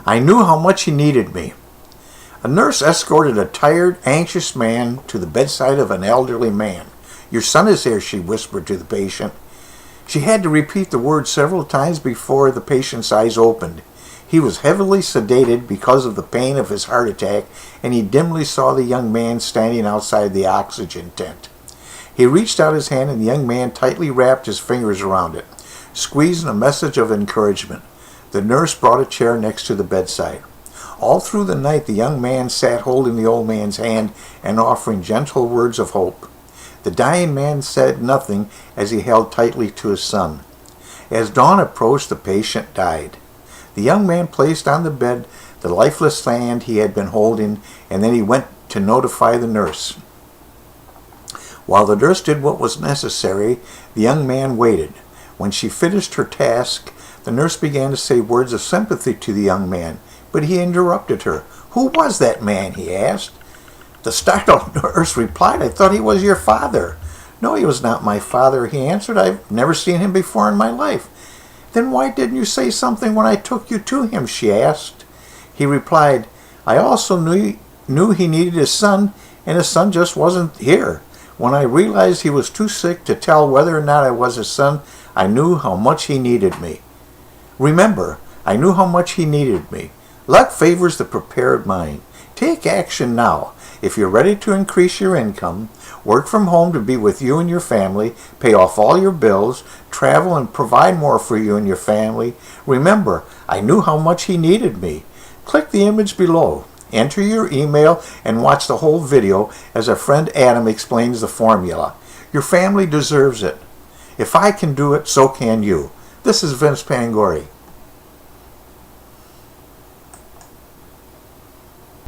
I knew how much he needed me. A nurse escorted a tired, anxious man to the bedside of an elderly man. Your son is here, she whispered to the patient. She had to repeat the words several times before the patient's eyes opened. He was heavily sedated because of the pain of his heart attack, and he dimly saw the young man standing outside the oxygen tent. He reached out his hand, and the young man tightly wrapped his fingers around it, squeezing a message of encouragement. The nurse brought a chair next to the bedside. All through the night, the young man sat holding the old man's hand and offering gentle words of hope. The dying man said nothing as he held tightly to his son. As dawn approached, the patient died. The young man placed on the bed the lifeless hand he had been holding, and then he went to notify the nurse. While the nurse did what was necessary, the young man waited. When she finished her task, the nurse began to say words of sympathy to the young man, but he interrupted her. "Who was that man?" he asked. The startled nurse replied, "I thought he was your father." "No, he was not my father," he answered. "I've never seen him before in my life." "Then why didn't you say something when I took you to him?" she asked. He replied, "I also knew he needed his son, and his son just wasn't here. When I realized he was too sick to tell whether or not I was his son, I knew how much he needed me." Remember, I knew how much he needed me. Luck favors the prepared mind. Take action now. If you're ready to increase your income, work from home to be with you and your family, pay off all your bills, travel and provide more for you and your family, remember, I knew how much he needed me. Click the image below. Enter your email and watch the whole video as our friend Adam explains the formula. Your family deserves it. If I can do it, so can you. This is Vince Pangori.